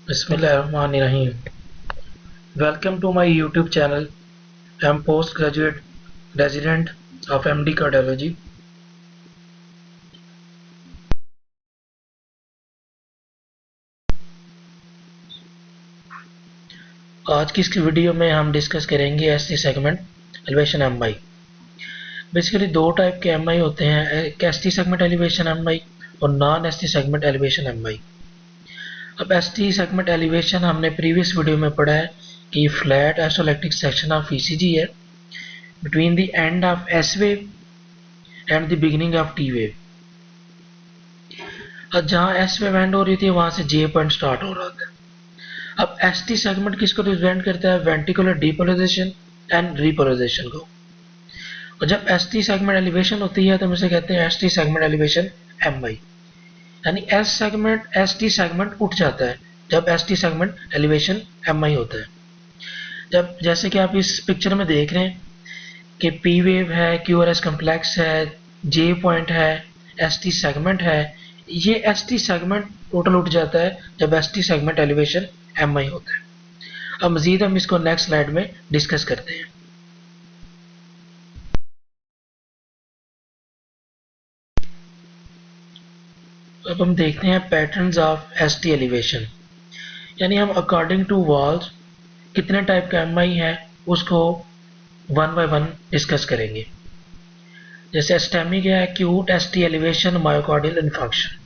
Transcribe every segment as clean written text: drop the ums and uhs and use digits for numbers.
Bismillahirrahmanirrahim. Welcome to my YouTube channel. I am postgraduate resident of MD Cardiology. आज की इस video में हम डिस्कस करेंगे ST segment elevation MI. Basically दो टाइप के एमआई होते हैं, एक एसटी सेगमेंट एलिवेशन एमआई और non ST segment elevation MI. अब एसटी सेगमेंट एलिवेशन हमने प्रीवियस वीडियो में पढ़ा है कि flat isoelectric section of ECG है between the end of S wave and the beginning of T wave. अब जहाँ एस वेव एंड हो रही थी वहां से जे पॉइंट स्टार्ट हो रहा था। अब एसटी सेगमेंट किसको रिप्रेजेंट करता है? वेंट्रिकुलर डीपोलराइजेशन एंड रीपोलराइजेशन को। और जब एसटी सेगमेंट एलिवेशन होती है तो हम इसे कहते हैं एसटी सेगमेंट एलिवेशन एमआई, यानी एसटी सेगमेंट उठ जाता है जब एसटी सेगमेंट एलिवेशन एमआई होता है। जब जैसे कि आप इस पिक्चर में देख रहे हैं कि पी वेव है, क्यूआरएस कम्प्लेक्स है, जे पॉइंट है, एसटी सेगमेंट है, ये एसटी सेगमेंट टोटल उठ जाता है जब एसटी सेगमेंट एलिवेशन एमआई होता है। अब मजीद हम इसको नेक्स्ट स्लाइड में डिस्कस करते हैं। अब हम देखते हैं पैटर्न्स ऑफ एसटी एलिवेशन, यानी हम अकॉर्डिंग टू वॉल्स कितने टाइप का एमआई है उसको वन बाय वन डिस्कस करेंगे। जैसे एस्टेमिक है acute ST elevation myocardial infarction.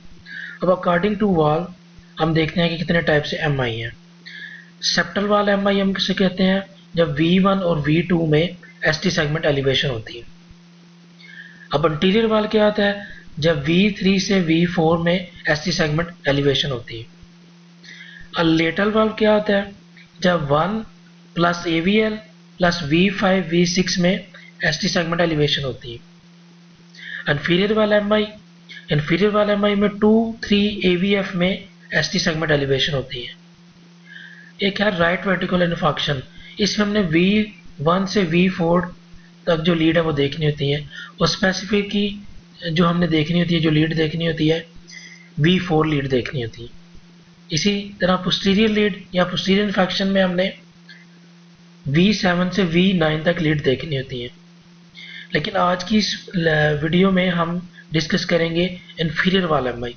अब अकॉर्डिंग टू वॉल हम देखते हैं कि कितने टाइप से एमआई है। सेप्टल वाल एमआई हम किसे कहते हैं? जब V1 और V2 में एसटी सेगमेंट एलिवेशन होती है। अब अंटीरियर वाल क्या होता है? जब V3 से V4 में एसटी सेगमेंट एलिवेशन होती है। और लेटरल वाल क्या होता है? जब 1 plus AVL plus V5 V6 में एसटी सेगमेंट एलिवेशन होती है। इंफीरियर वाला एमआई में 2 3 AVF में एसटी सेगमेंट एलिवेशन होती है। एक है राइट वर्टिकल इन्फार्क्शन, इसमें हमने V1 से V4 तक जो लीड है वो देखनी होती है, और स्पेसिफिक की जो हमने देखनी होती है, जो लीड देखनी होती है, V4 लीड देखनी होती है। इसी तरह पोस्टीरियर लीड या पोस्टीरियर इन्फेक्शन में हमने V7 से V9 तक लीड देखनी होती है। लेकिन आज की इस वीडियो में हम डिस्कस करेंगे इंफीरियर वाला एमआई,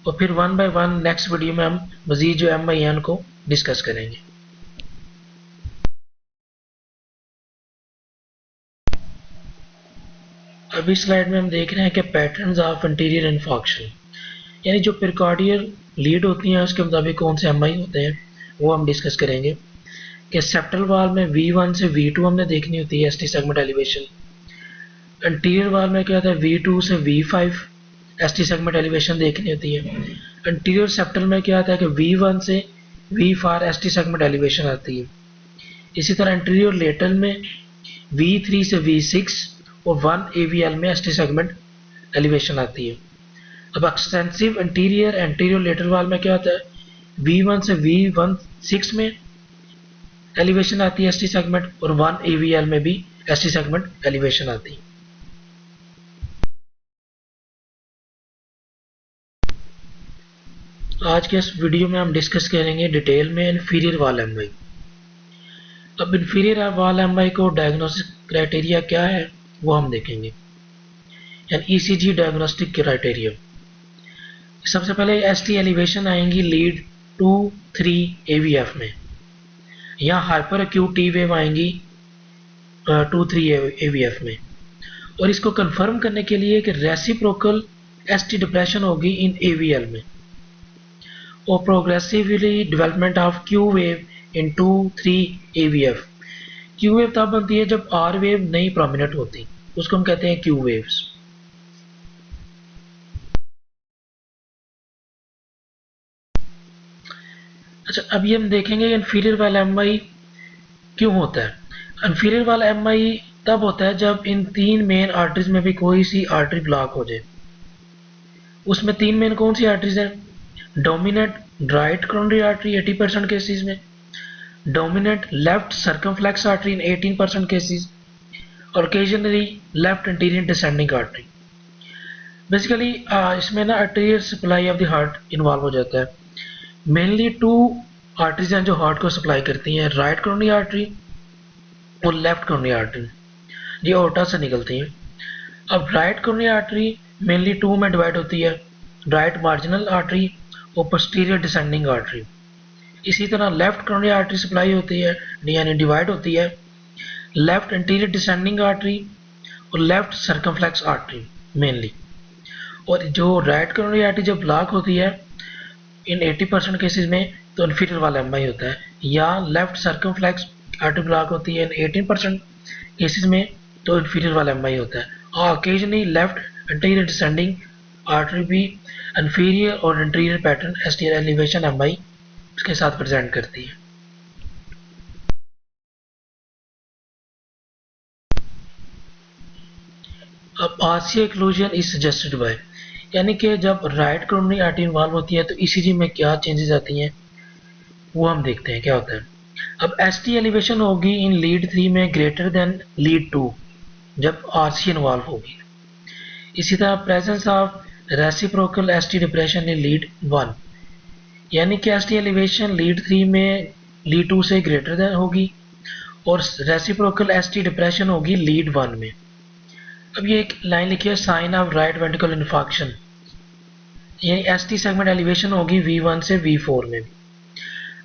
और फिर one by one next video में हम मजीद जो एमआई है उनको डिस्कस करेंगे। अभी स्लाइड में हम देख रहे हैं कि पैटर्न्स ऑफ इंटीरियर इन्फॉक्शन, यानी जो पेरिकार्डियल लीड होती हैं उसके मुताबिक कौन से एमआई होते हैं वो हम डिस्कस करेंगे। कि सेप्टल वाल में V1 से V2 हमने देखनी होती है एसटी सेगमेंट एलिवेशन। इंटीरियर वाल में क्या होता है? V2 से V5 एसटी सेगमेंट एलिवेशन देखनी होती है। इंटीरियर सेप्टल में क्या होता है कि V1 से V4 एसटी सेगमेंट एलिवेशन आती है। इसी तरह इंटीरियर लेटरल में V3 से V6 और 1 AVL में एसटी सेगमेंट एलिवेशन आती है। अब एक्सटेंसिव एंटीरियर लेटरल वाल में क्या होता है? V1 से V16 में एलिवेशन आती है एसटी सेगमेंट, और 1 AVL में भी एसटी सेगमेंट एलिवेशन आती है। आज के इस वीडियो में हम डिस्कस करेंगे डिटेल में इंफीरियर वाल एमआई। अब इंफीरियर वाल एमआई को डायग्नोस्टिक क्राइटेरिया क्या है वो हम देखेंगे, यानी ईसीजी डायग्नोस्टिक क्राइटेरिया। सबसे पहले एसटी एलिवेशन आएंगी लीड 2 3 AVF में, या हाइपर एक्यूट टी वेव आएंगी 2 3 AVF में। और इसको कंफर्म करने के लिए कि रेसिप्रोकल एसटी डिप्रेशन होगी इन AVL में, और progressively development of Q wave in 2 3 AVF। Q wave तब बनती है जब आर वेव नहीं प्रोमिनेंट होती, उसको हम कहते हैं क्यू वेव्स। अच्छा, अभी हम देखेंगे इंफीरियर वाला एमआई क्यों होता है। इंफीरियर वाला एमआई तब होता है जब इन तीन मेन आर्टरीज में भी कोई सी आर्टरी ब्लॉक हो जाए। उसमें तीन मेन कौन सी आर्टरीज है? Dominant right coronary artery 80% cases में, dominant left circumflex artery in 18% cases, और occasionally left anterior descending artery. Basically इसमें ना arterial supply of the heart involve हो जाता है। मेनली टू आर्टरीज हैं जो हार्ट को सप्लाई करती हैं, राइट कोरोनरी आर्टरी और लेफ्ट कोरोनरी आर्टरी, ये ओर्टा से निकलती हैं। अब right coronary artery mainly two में डिवाइड होती है, राइट मार्जिनल आर्टरी और पोस्टीरियर डिसेंडिंग आर्टरी। इसी तरह लेफ्ट कोरोनरी आर्टरी सप्लाई होती है यानी डिवाइड होती है, लेफ्ट एंटीरियर डिसेंडिंग आर्टरी और लेफ्ट सर्कमफ्लेक्स आर्टरी मेनली। और जो राइट कोरोनरी आर्टरी जब ब्लॉक होती है इन 80% केसेस में तो इन्फीरियर वाला एमआई होता है, या लेफ्ट सर्कमफ्लेक्स आर्टरी ब्लॉक होती है इन 18% केसेस में तो इन्फीरियर वाला एमआई होता है। और occasionally left anterior descending artery भी इन्फीरियर और interior pattern STL elevation MI के साथ प्रेजेंट करती है। अब RCA occlusion is suggested by, यानी कि जब राइट कोरोनरी आर्टरी इन्वॉल्व होती है तो ईसीजी में क्या चेंजेस आती हैं वो हम देखते हैं क्या होता है। अब एसटी एलिवेशन होगी इन लीड 3 में ग्रेटर देन लीड 2 जब आरसी इन्वॉल्व होगी। इसी तरह presence of reciprocal ST depression in lead 1, यानी कि एसटी एलिवेशन लीड 3 में लीड 2 से ग्रेटर देन होगी और रेसिप्रोकल एसटी डिप्रेशन होगी लीड 1 में। अब ये एक लाइन लिखी है, sign of right ventricle infarction, यानी एसटी सेगमेंट एलिवेशन होगी V1 से V4 में।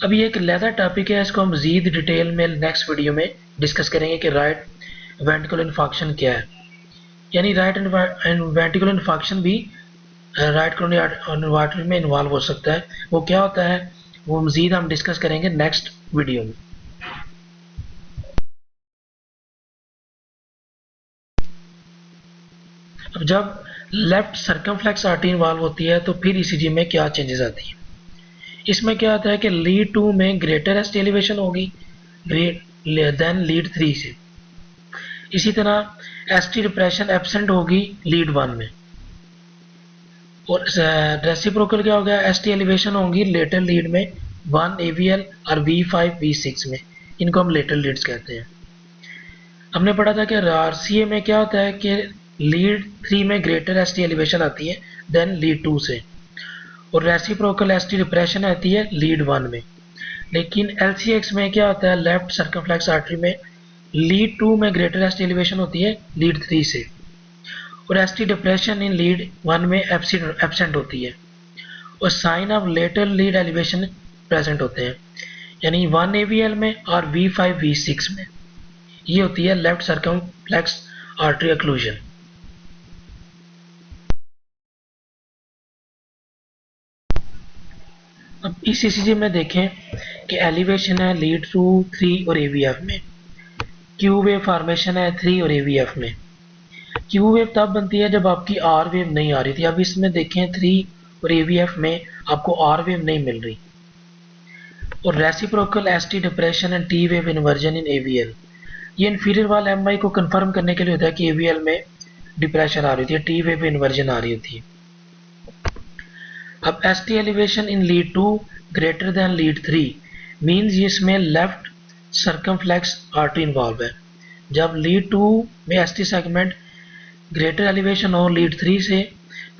अब ये एक अलग टॉपिक है, इसको हम मजीद डिटेल में नेक्स्ट वीडियो में डिस्कस करेंगे कि राइट वेंट्रिकल इन्फार्क्शन क्या है। यानी राइट वेंट्रिकल इन्फार्क्शन भी राइट कोरोनरी आर्टरी में इन्वॉल्व हो सकता है, वो क्या होता है वो मजीद हम डिस्कस करेंगे नेक्स्ट वीडियो में। अब जब लेफ्ट सर्कमफ्लेक्स आर्टरी इन्वॉल्व होती है तो फिर ईसीजी में क्या चेंजेस आती हैं। इसमें क्या होता है कि लीड 2 में ग्रेटर एसटी एलिवेशन होगी देन लीड 3 से। इसी तरह एसटी डिप्रेशन एब्सेंट होगी लीड 1 में। और रेसिप्रोकल क्या हो गया, एसटी एलिवेशन होंगी लेटर लीड में 1 AVL और V5 V6 में, इनको हम लेटर लीड्स कहते हैं। हमने पढ़ा था कि आरसीए में क्या होता है कि लीड 3 में ग्रेटर एसटी एलिवेशन आती है देन लीड 2 से, और रेसिप्रोकल एसटी डिप्रेशन आती है लीड 1 में। लेकिन एलसीएक्स में क्या होता है, लेफ्ट सर्कमफ्लेक्स आर्टरी में लीड 2 में ग्रेटर एसटी एलिवेशन होती है लीड 3 से, और एसटी डिप्रेशन इन लीड 1 में एब्सेंट होती है, और sign of lateral lead elevation present होते हैं, यानी 1 AVL में और V5 V6 में। ये होती है लेफ्ट सर्कमफ्लेक्स आर्टरी ओक्लूजन। अब इस ईसीजी में देखें कि एलिवेशन है लीड 2, 3 और AVF में, क्यू वेव फॉर्मेशन है 3 और AVF में। क्यू वेव तब बनती है जब आपकी आर वेव नहीं आ रही थी। अब इसमें देखें 3 और AVF में आपको आर वेव नहीं मिल रही। और reciprocal ST depression and T wave inversion in AVL, ये इन्फीरियर वाले एमआई को कंफर्म करने के लिए होता है कि AVL में डिप्रेशन आ रही थी, टी वेव इन्वर्जन आ रही थी। अब ST elevation in lead 2 greater than lead 3 means इसमें लेफ्ट सर्कमफ्लेक्स आर्टरी इन्वॉल्व है। जब लीड 2 में एसटी सेगमेंट ग्रेटर एलिवेशन हो लीड 3 से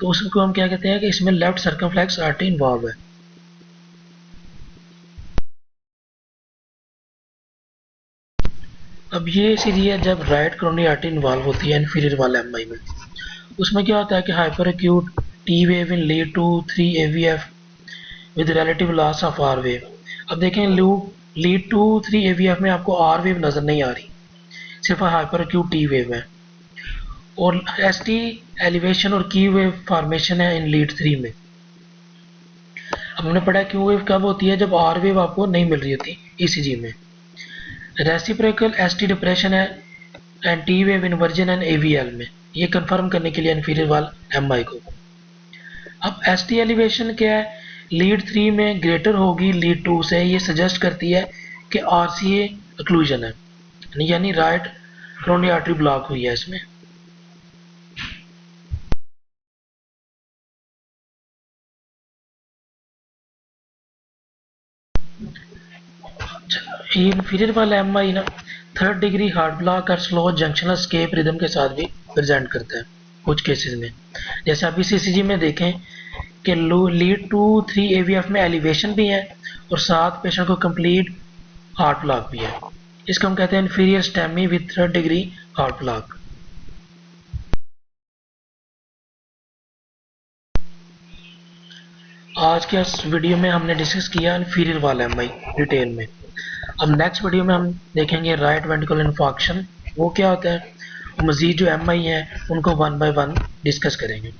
तो उसको हम क्या कहते हैं कि इसमें लेफ्ट सर्कमफ्लेक्स आर्टरी इन्वॉल्व है। अब ये इसीलिए जब राइट कोरोनरी आर्टरी इन्वॉल्व होती है इन्फीरियर वाले एमआई में, उसमें क्या होता है कि hyper acute T wave in lead 2, 3 AVF with relative loss of R wave. अब देखें लीड 2, 3 AVF में आपको आर वेव नज़र नहीं आ रही, सिर्फ हाइपर एक्यूट टी वेव है, और एसटी एलिवेशन और क्यू वेव फॉर्मेशन है इन लीड 3 में। अब हमने पढ़ा क्यू वेव कब होती है, जब आर वेव आपको नहीं मिल रही होती ईसीजी में। रेसिप्रोकल एसटी डिप्रेशन है and T wave inversion and AVL में, ये कंफर्म करने के लिए इन्फीरियर वाल एमआई को। अब एसटी एलिवेशन क्या है, लीड 3 में ग्रेटर होगी लीड 2 से, ये सजेस्ट करती है कि आरसीए ओक्लूजन है, यानी राइट कोरोनरी आर्टरी ब्लॉक हुई है इसमें। ये इन्फीरियर वाला एमआई ना 3rd डिग्री हार्ट ब्लॉक और स्लो जंक्शनल स्केप रिदम के साथ भी प्रेजेंट करता है कुछ केसेस में। जैसे आप इस ईसीजी में देखें कि लीड टू 3 AVF में एलिवेशन भी है और साथ पेशेंट को कंप्लीट हार्ट ब्लॉक भी है। इसको हम कहते हैं inferior STEMI with 3rd degree heart block. आज के इस वीडियो में हमने डिस्कस किया इन्फीरियर वाला एमआई डिटेल में। अब नेक्स्ट वीडियो में हम देखेंगे राइट वेंट्रिकुलर इन्फार्क्शन, वो क्या होता है। मजीद जो एमआई है उनको 1 बाय 1 डिस्कस करेंगे।